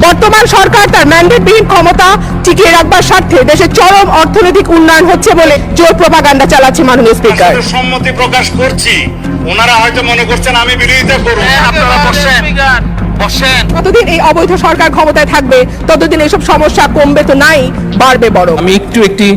বর্তমান সরকার তার ম্যান্ডেটবিহীন ক্ষমতা টিকিয়ে রাখবার স্বার্থে দেশের চরম অর্থনৈতিক উন্নয়ন হচ্ছে বলে জোর প্রপাগান্ডা চালাচ্ছে মাননীয় স্পিকার। সম্মতি প্রকাশ করছি, ওনারা হয়তো মনে করছেন আমি বিরোধিতা করব। আপনারা বসেন। যতদিন এই অবৈধ সরকার ক্ষমতায় থাকবে ততদিন এইসব সমস্যা কমবে তো নাই, বাড়বে বড়। আমি একটি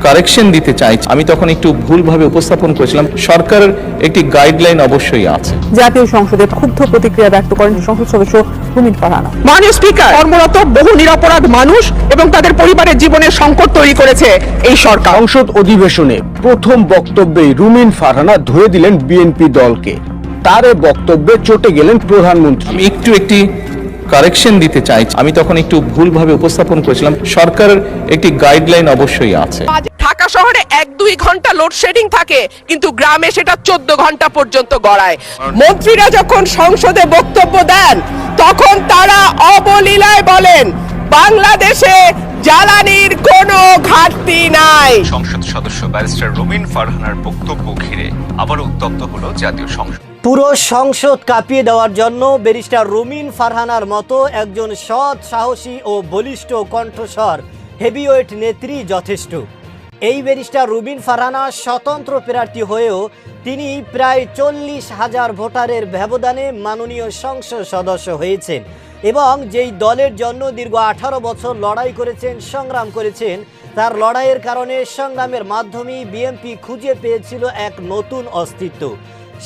কারেকশন দিতে চাই। আমি তখন একটু ভুলভাবে উপস্থাপন করেছিলাম। সরকারের একটি গাইডলাইন অবশ্যই আছে। জাতীয় সংসদে ক্ষুব্ধ প্রতিক্রিয়া ব্যক্ত করেন সংসদ সদস্য রুমিন ফারহানা। মাননীয় স্পিকার, কর্মরত বহু নিরপরাধ মানুষ এবং তাদের পরিবারের জীবনের সংকট তৈরি করেছে এই সরকার। সংসদ অধিবেশনে প্রথম বক্তব্যেই রুমিন ফারহানা ধুয়ে দিলেন বিএনপি দলকে। তার এ বক্তব্যে চটে গেলেন প্রধানমন্ত্রী। আমি একটি কারেকশন দিতে চাই। আমি তখন একটু ভুলভাবে উপস্থাপন করেছিলাম। সরকারের একটি গাইডলাইন অবশ্যই আছে। ঢাকা শহরে 1-2 ঘন্টা লোডশেডিং থাকে, কিন্তু গ্রামে সেটা 14 ঘন্টা পর্যন্ত গড়ায়। মন্ত্রীরা যখন সংসদে বক্তব্য দেন তখন তারা অবলীলায় বলেন বাংলাদেশে জ্বালানির কোনো ঘাটতি নাই। সংসদ সদস্য ব্যারিস্টার রুমিন ফারহানার বক্তব্য ঘিরে আবারও উত্তপ্ত হলো জাতীয় সংসদ। পুরো সংসদ কাঁপিয়ে দেওয়ার জন্য ব্যারিস্টার রুমিন ফারহানার মতো একজন সৎ, সাহসী ও বলিষ্ঠ কণ্ঠস্বর হেভিওয়েট নেত্রী যথেষ্ট। এই ব্যারিস্টার রুমিন ফারহানা স্বতন্ত্র প্রার্থী হয়েও তিনি প্রায় 40,000 ভোটারের ব্যবধানে মাননীয় সংসদ সদস্য হয়েছেন এবং যেই দলের জন্য দীর্ঘ 18 বছর লড়াই করেছেন, সংগ্রাম করেছেন, তার লড়াইয়ের কারণে সংগ্রামের মাধ্যমেই বিএনপি খুঁজে পেয়েছিল এক নতুন অস্তিত্ব।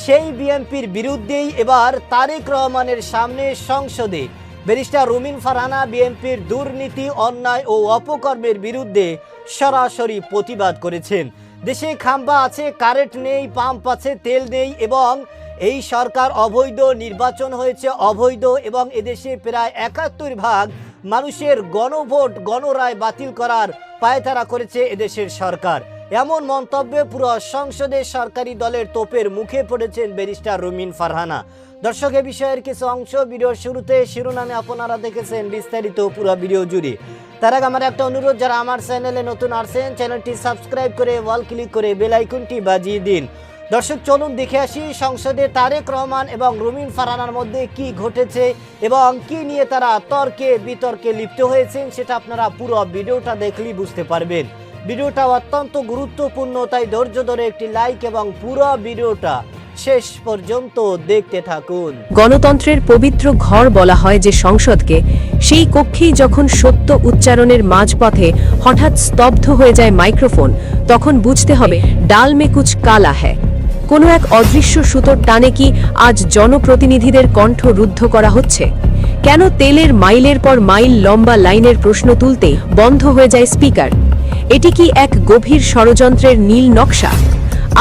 সেই বিএনপির বিরুদ্ধেই এবার তারেক রহমানের সামনে সংসদে ব্যারিস্টার রুমিন ফারহানা বিএনপির দুর্নীতি, অন্যায় ও অপকর্মের বিরুদ্ধে সরাসরি প্রতিবাদ করেছেন। দেশে খাম্বা আছে, কারেন্ট নেই, পাম্প আছে, তেল নেই এবং এই সরকার অবৈধ, নির্বাচন হয়েছে অবৈধ এবং এদেশে প্রায় 71% মানুষের গণভোট, গণরায় বাতিল করার পায়তারা করেছে এদেশের সরকার। এমন মন্তব্যে পুরো সংসদে সরকারি দলের তোপের মুখে পড়েছেন ব্যারিস্টার রুমিন ফারহানা। দর্শক, এ বিষয়ের কিছু অংশ ভিডিওর শুরুতে শিরোনামে আপনারা দেখেছেন, বিস্তারিত পুরো ভিডিও জুড়ে। তার আগে আমার একটা অনুরোধ, যারা আমার চ্যানেলে নতুন আসছেন চ্যানেলটি সাবস্ক্রাইব করে ওয়াল ক্লিক করে বেল আইকনটি বাজিয়ে দিন। দর্শক, চলুন দেখে আসি সংসদে তারেক রহমান এবং রুমিন ফারহানার মধ্যে কি ঘটেছে এবং কি নিয়ে তারা তর্কে বিতর্কে লিপ্ত হয়েছেন, সেটা আপনারা পুরো ভিডিওটা দেখলেই বুঝতে পারবেন। ভিডিওটা অত্যন্ত গুরুত্বপূর্ণ, তাই ধৈর্য ধরে একটি লাইক এবং পুরো ভিডিওটা শেষ পর্যন্ত দেখতে থাকুন। গণতন্ত্রের পবিত্র ঘর বলা হয় যে সংসদকে, সেই কক্ষেই যখন সত্য উচ্চারণের মাঝপথে হঠাৎ স্তব্ধ হয়ে যায় মাইক্রোফোন, তখন বুঝতে হবে ডাল মে কুছ কালা হ্যায়। কোনো এক অদৃশ্য সুতোর টানে কি আজ জনপ্রতিনিধিদের কণ্ঠ রুদ্ধ করা হচ্ছে? কেন তেলের মাইলের পর মাইল লম্বা লাইনের প্রশ্ন তুলতেই বন্ধ হয়ে যায় স্পিকার? এটি কি এক গভীর ষড়যন্ত্রের নীল নকশা?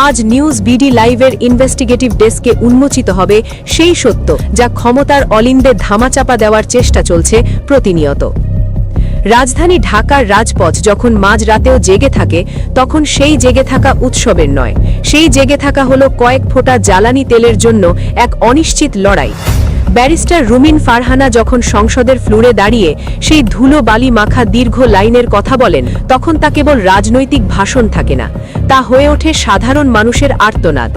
আজ নিউজ বিডি লাইভের ইনভেস্টিগেটিভ ডেস্কে উন্মোচিত হবে সেই সত্য যা ক্ষমতার অলিন্দে ধামাচাপা দেওয়ার চেষ্টা চলছে প্রতিনিয়ত। রাজধানী ঢাকার রাজপথ যখন মাঝরাতেও জেগে থাকে, তখন সেই জেগে থাকা উৎসবের নয়, সেই জেগে থাকা হলো কয়েক ফোঁটা জ্বালানি তেলের জন্য এক অনিশ্চিত লড়াই। ব্যারিস্টার রুমিন ফারহানা যখন সংসদের ফ্লোরে দাঁড়িয়ে সেই ধুলো বালি মাখা দীর্ঘ লাইনের কথা বলেন, তখন তা কেবল রাজনৈতিক ভাষণ থাকে না, তা হয়ে ওঠে সাধারণ মানুষের আর্তনাদ।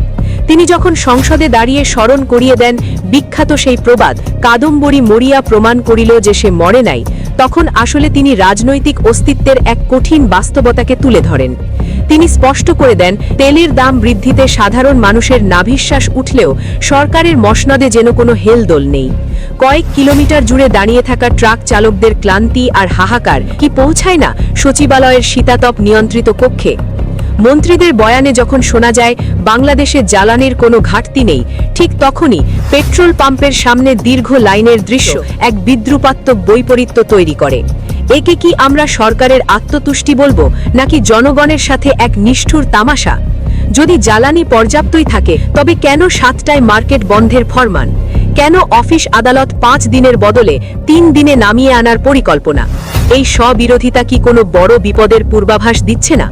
তিনি যখন সংসদে দাঁড়িয়ে স্মরণ করিয়ে দেন বিখ্যাত সেই প্রবাদ, কাদম্বরী মরিয়া প্রমাণ করিল যে সে মরে নাই, তখন আসলে তিনি রাজনৈতিক অস্তিত্বের এক কঠিন বাস্তবতাকে তুলে ধরেন। তিনি স্পষ্ট করে দেন, তেলের দাম বৃদ্ধিতে সাধারণ মানুষের নাভিশ্বাস উঠলেও সরকারের মসনদে যেন কোনো হেলদোল নেই। কয়েক কিলোমিটার জুড়ে দাঁড়িয়ে থাকা ট্রাক চালকদের ক্লান্তি আর হাহাকার কি পৌঁছায় না সচিবালয়ের শীতাতপ নিয়ন্ত্রিত কক্ষে? মন্ত্রীদের বয়ানে যখন শোনা যায় বাংলাদেশে জ্বালানির কোনো ঘাটতি নেই, ঠিক তখনই পেট্রোল পাম্পের সামনে দীর্ঘ লাইনের দৃশ্য এক বিদ্রুপাত্মক বৈপরীত্য তৈরি করে। একে কি আমরা সরকারের আত্মতুষ্টি বলবো, নাকি জনগণের সাথে এক নিষ্ঠুর তামাশা? যদি জ্বালানি পর্যাপ্তই থাকে, তবে কেন 7টায় মার্কেট বন্ধের ফরমান? কেন অফিস আদালত 5 দিনের বদলে 3 দিনে নামিয়ে আনার পরিকল্পনা? এই স্ববিরোধিতা কি কোনো বড় বিপদের পূর্বাভাস দিচ্ছে না?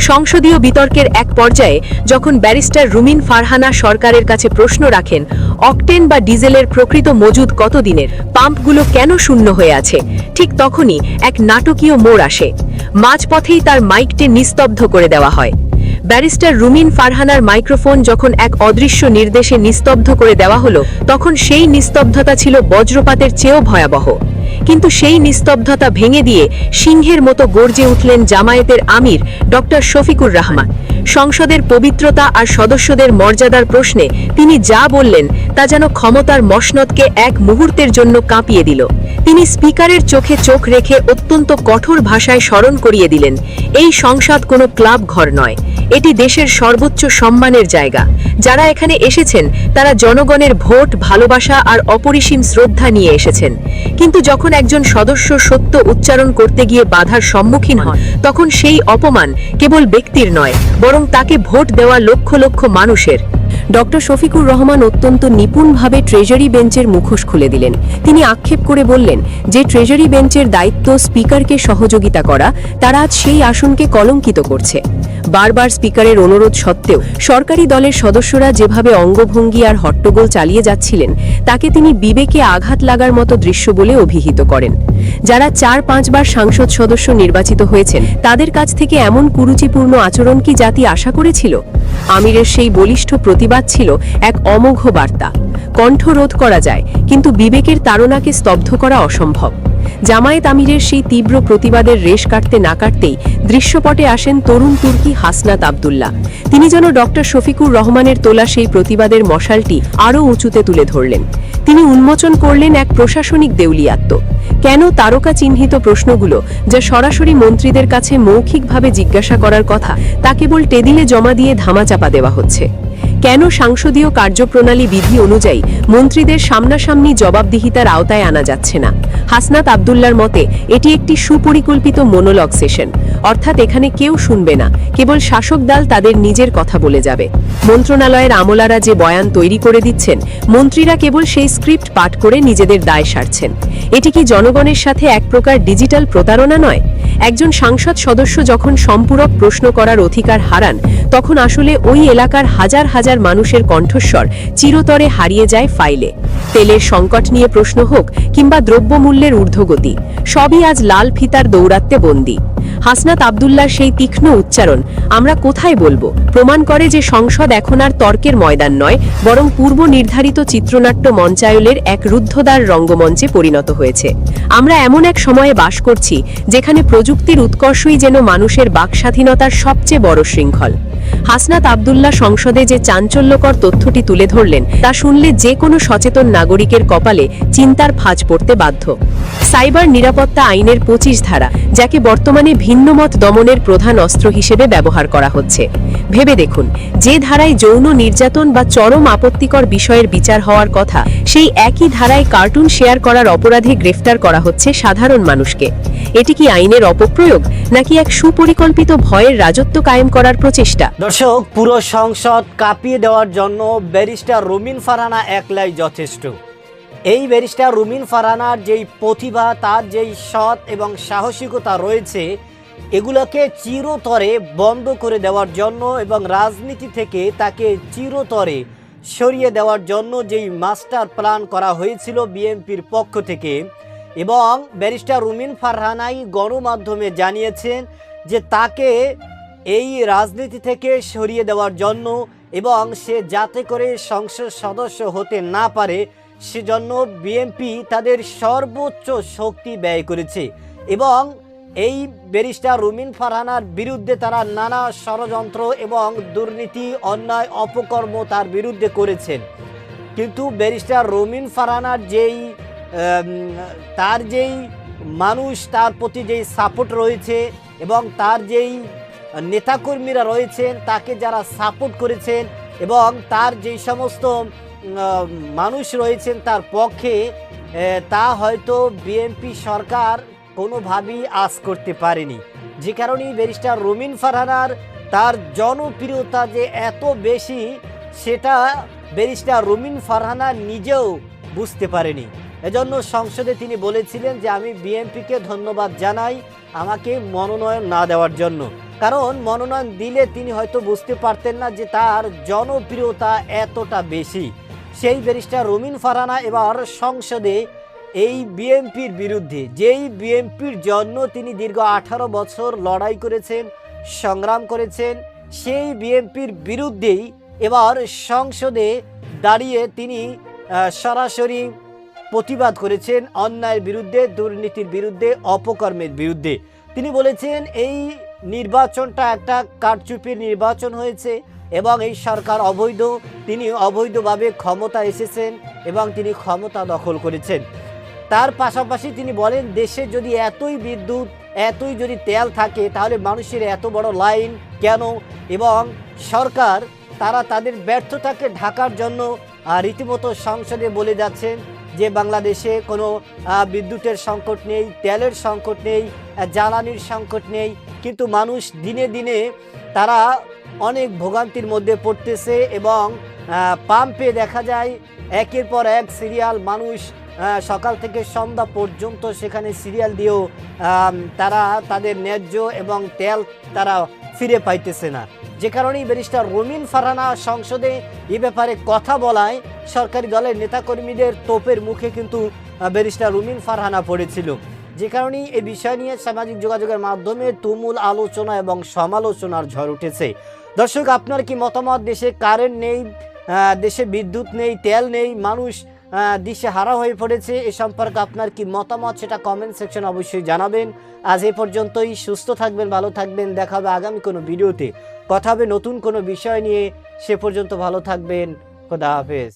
সংসদীয় বিতর্কের এক পর্যায়ে যখন ব্যারিস্টার রুমিন ফারহানা সরকারের কাছে প্রশ্ন রাখেন, অকটেন বা ডিজেলের প্রকৃত মজুদ কতদিনের, পাম্পগুলো কেন শূন্য হয়ে আছে, ঠিক তখনই এক নাটকীয় মোড় আসে। মাঝপথেই তার মাইকটি নিস্তব্ধ করে দেওয়া হয়। ব্যারিস্টার রুমিন ফারহানার মাইক্রোফোন যখন এক অদৃশ্য নির্দেশে নিস্তব্ধ করে দেওয়া হলো, তখন সেই নিস্তব্ধতা ছিল বজ্রপাতের চেয়েও ভয়াবহ। কিন্তু সেই নিস্তব্ধতা ভেঙে দিয়ে সিংহের মতো গর্জে উঠলেন জামায়াতের আমির ডক্টর শফিকুর রহমান। সংসদের পবিত্রতা আর সদস্যদের মর্যাদার প্রশ্নে তিনি যা বললেন তা যেন ক্ষমতার মসনদকে এক মুহূর্তের জন্য কাঁপিয়ে দিল। তিনি স্পিকারের চোখে চোখ রেখে অত্যন্ত কঠোর ভাষায় স্মরণ করিয়ে দিলেন, এই সংসদ কোনো ক্লাব ঘর নয়, এটি দেশের সর্বোচ্চ সম্মানের জায়গা। যারা এখানে এসেছেন তারা জনগণের ভোট, ভালোবাসা আর অপরিসীম শ্রদ্ধা নিয়ে এসেছেন। কিন্তু যখন একজন সদস্য সত্য উচ্চারণ করতে গিয়ে বাধার সম্মুখীন হন, তখন সেই অপমান কেবল ব্যক্তির নয়, বরং তাকে ভোট দেওয়া লক্ষ লক্ষ মানুষের। ডক্টর শফিকুর রহমান অত্যন্ত নিপুণভাবে ট্রেজারি বেঞ্চের মুখোশ খুলে দিলেন। তিনি আক্ষেপ করে বললেন যে ট্রেজারি বেঞ্চের দায়িত্ব স্পিকারকে সহযোগিতা করা, তারা আজ সেই আসনকে কলঙ্কিত করছে। বারবার স্পিকারের অনুরোধ সত্ত্বেও সরকারি দলের সদস্যরা যেভাবে অঙ্গভঙ্গি আর হট্টগোল চালিয়ে যাচ্ছিলেন, তাকে তিনি বিবেকে আঘাত লাগার মতো দৃশ্য বলে অভিহিত করেন। যারা 4-5 বার সংসদ সদস্য নির্বাচিত হয়েছেন, তাদের কাছ থেকে এমন কুরুচিপূর্ণ আচরণ কি জাতি আশা করেছিল? আমিরের সেই বলিষ্ঠ প্রতিবাদ ছিল এক অমোঘ বার্তা। কণ্ঠরোধ করা যায়, কিন্তু বিবেকের তাড়নাকে স্তব্ধ করা অসম্ভব। জামায়াত আমিরের সেই তীব্র প্রতিবাদের রেশ কাটতে না কাটতেই দৃশ্যপটে আসেন তরুণ তুর্কি হাসনাত আব্দুল্লাহ। তিনি যেন ডক্টর শফিকুর রহমানের তোলা সেই প্রতিবাদের মশালটি আরও উঁচুতে তুলে ধরলেন। তিনি উন্মোচন করলেন এক প্রশাসনিক দেউলিয়াত্ব। কেন তারকা চিহ্নিত প্রশ্নগুলো, যা সরাসরি মন্ত্রীদের কাছে মৌখিকভাবে জিজ্ঞাসা করার কথা, তা কেবল টেবিলে জমা দিয়ে ধামাচাপা দেওয়া হচ্ছে? কেন সাংসদীয় কার্যপ্রণালী বিধি অনুযায়ী মন্ত্রীদের সামনাসামনি জবাবদিহিতার আওতায় আনা যাচ্ছে না? হাসনাত আব্দুল্লার মতে এটি একটি সুপরিকল্পিত মোনোলগ সেশন, অর্থাৎ এখানে কেউ শুনবে না, কেবল শাসক দল তাদের নিজের কথা বলে যাবে। মন্ত্রণালয়ের আমলারা যে বয়ান তৈরি করে দিচ্ছেন, মন্ত্রীরা কেবল সেই স্ক্রিপ্ট পাঠ করে নিজেদের দায় সারছেন। এটি কি জনগণের সাথে এক প্রকার ডিজিটাল প্রতারণা নয়? একজন সংসদ সদস্য যখন সম্পূরক প্রশ্ন করার অধিকার হারান, তখন আসলে ওই এলাকার হাজার হাজার মানুষের কণ্ঠস্বর চিরতরে হারিয়ে যায় ফাইলে। তেলের সংকট নিয়ে প্রশ্ন হোক কিংবা দ্রব্যমূল্যের ঊর্ধ্বগতি, সবই আজ লাল ফিতার দৌরাত্মে বন্দী। হাসনাত আব্দুল্লাহর সেই তীক্ষ্ণ উচ্চারণ আমরা কোথায় বলবো প্রমাণ করে যে সংসদ এখন আর তর্কের ময়দান নয়, বরং পূর্ব নির্ধারিত চিত্রনাট্য মঞ্চায়নের এক রুদ্ধদ্বার রঙ্গমঞ্চে পরিণত হয়েছে। আমরা এমন এক সময়ে বাস করছি যেখানে প্রযুক্তির উৎকর্ষই যেন মানুষের বাকস্বাধীনতার সবচেয়ে বড় শৃঙ্খল। হাসনাত আব্দুল্লাহ সংসদে যে চাঞ্চল্যকর তথ্যটি তুলে ধরলেন, তা শুনলে যে কোনো সচেতন নাগরিকের কপালে চিন্তার ফাজ পড়তে বাধ্য। সাইবার নিরাপত্তা আইনের 25 ধারা, যাকে বর্তমানে ভিন্নমত দমনের প্রধান অস্ত্র হিসেবে ব্যবহার করা হচ্ছে। ভেবে দেখুন, যে ধারায় যৌন নির্যাতন বা চরম আপত্তিকর বিষয়ের বিচার হওয়ার কথা, সেই একই ধারায় কার্টুন শেয়ার করার অপরাধে গ্রেফতার করা হচ্ছে সাধারণ মানুষকে। এটি কি আইনের অপপ্রয়োগ, নাকি এক সুপরিকল্পিত ভয়ের রাজত্ব কায়েম করার প্রচেষ্টা? দর্শক, পুরো সংসদ কাঁপিয়ে দেওয়ার জন্য ব্যারিস্টার রুমিন ফারহানা একলাই যথেষ্ট। এই ব্যারিস্টার রুমিন ফারহানার যেই প্রতিভা, তার যেই সৎ এবং সাহসিকতা রয়েছে, এগুলোকে চিরতরে বন্ধ করে দেওয়ার জন্য এবং রাজনীতি থেকে তাকে চিরতরে সরিয়ে দেওয়ার জন্য যেই মাস্টার প্ল্যান করা হয়েছিল বিএনপির পক্ষ থেকে, এবং ব্যারিস্টার রুমিন ফারহানাই গণমাধ্যমে জানিয়েছেন যে তাকে এই রাজনীতি থেকে সরিয়ে দেওয়ার জন্য এবং সে যাতে করে সংসদ সদস্য হতে না পারে সেজন্য বিএনপি তাদের সর্বোচ্চ শক্তি ব্যয় করেছে। এবং এই ব্যারিস্টার রুমিন ফারহানার বিরুদ্ধে তারা নানা ষড়যন্ত্র এবং দুর্নীতি, অন্যায়, অপকর্ম তার বিরুদ্ধে করেছেন। কিন্তু ব্যারিস্টার রুমিন ফারহানার তার যেই মানুষ, তার প্রতি যেই সাপোর্ট রয়েছে এবং তার যেই নেতাকর্মীরা রয়েছেন, তাকে যারা সাপোর্ট করেছেন এবং তার যেই সমস্ত মানুষ রয়েছেন তার পক্ষে, তা হয়তো বিএনপি সরকার কোনোভাবেই আশ করতে পারেনি। যে কারণেই ব্যারিস্টার রুমিন ফারহানার তার জনপ্রিয়তা যে এত বেশি, সেটা ব্যারিস্টার রুমিন ফারহানা নিজেও বুঝতে পারেনি। এজন্য সংসদে তিনি বলেছিলেন যে আমি বিএনপিকে ধন্যবাদ জানাই আমাকে মনোনয়ন না দেওয়ার জন্য, কারণ মনোনয়ন দিলে তিনি হয়তো বুঝতে পারতেন না যে তার জনপ্রিয়তা এতটা বেশি। সেই ব্যারিস্টার রুমিন ফারহানা এবার সংসদে এই বিএনপির বিরুদ্ধে, যেই বিএনপির জন্য তিনি দীর্ঘ 18 বছর লড়াই করেছেন, সংগ্রাম করেছেন, সেই বিএনপির বিরুদ্ধেই এবার সংসদে দাঁড়িয়ে তিনি সরাসরি প্রতিবাদ করেছেন অন্যায়ের বিরুদ্ধে, দুর্নীতির বিরুদ্ধে, অপকর্মের বিরুদ্ধে। তিনি বলেছেন এই নির্বাচনটা একটা কারচুপির নির্বাচন হয়েছে এবং এই সরকার অবৈধ, তিনি অবৈধভাবে ক্ষমতা এসেছেন এবং তিনি ক্ষমতা দখল করেছেন। তার পাশাপাশি তিনি বলেন দেশে যদি এতই বিদ্যুৎ, এতই যদি তেল থাকে তাহলে মানুষের এত বড় লাইন কেন, এবং সরকার তারা তাদের ব্যর্থতাকে ঢাকার জন্য রীতিমতো সংসদে বলে যাচ্ছেন যে বাংলাদেশে কোনো বিদ্যুতের সংকট নেই, তেলের সংকট নেই, জ্বালানির সংকট নেই, কিন্তু মানুষ দিনে দিনে তারা অনেক ভোগান্তির মধ্যে পড়তেছে এবং পাম্পে দেখা যায় একের পর এক সিরিয়াল, মানুষ সকাল থেকে সন্ধ্যা পর্যন্ত সেখানে সিরিয়াল দিয়েও তারা তাদের ন্যায্য এবং তেল তারা ফিরে পাইতেছে না। যে কারণেই ব্যারিস্টার রুমিন ফারহানা সংসদে এ ব্যাপারে কথা বলায় সরকারি দলের নেতাকর্মীদের তোপের মুখে কিন্তু ব্যারিস্টার রুমিন ফারহানা পড়েছিল। যে কারণেই এই বিষয় নিয়ে সামাজিক যোগাযোগের মাধ্যমে তুমুল আলোচনা এবং সমালোচনার ঝড় উঠেছে। দর্শক, আপনার কি মতামত? দেশে কারেন্ট নেই, দেশে বিদ্যুৎ নেই, তেল নেই, মানুষ দিশে হারা হয়ে পড়েছে, এ সম্পর্কে আপনার কি মতামত সেটা কমেন্ট সেকশন অবশ্যই জানাবেন। আজ এ পর্যন্তই। সুস্থ থাকবেন, ভালো থাকবেন। দেখা হবে আগামী কোনো ভিডিওতে, কথা হবে নতুন কোনো বিষয় নিয়ে। সে পর্যন্ত ভালো থাকবেন। খোদা হাফেজ।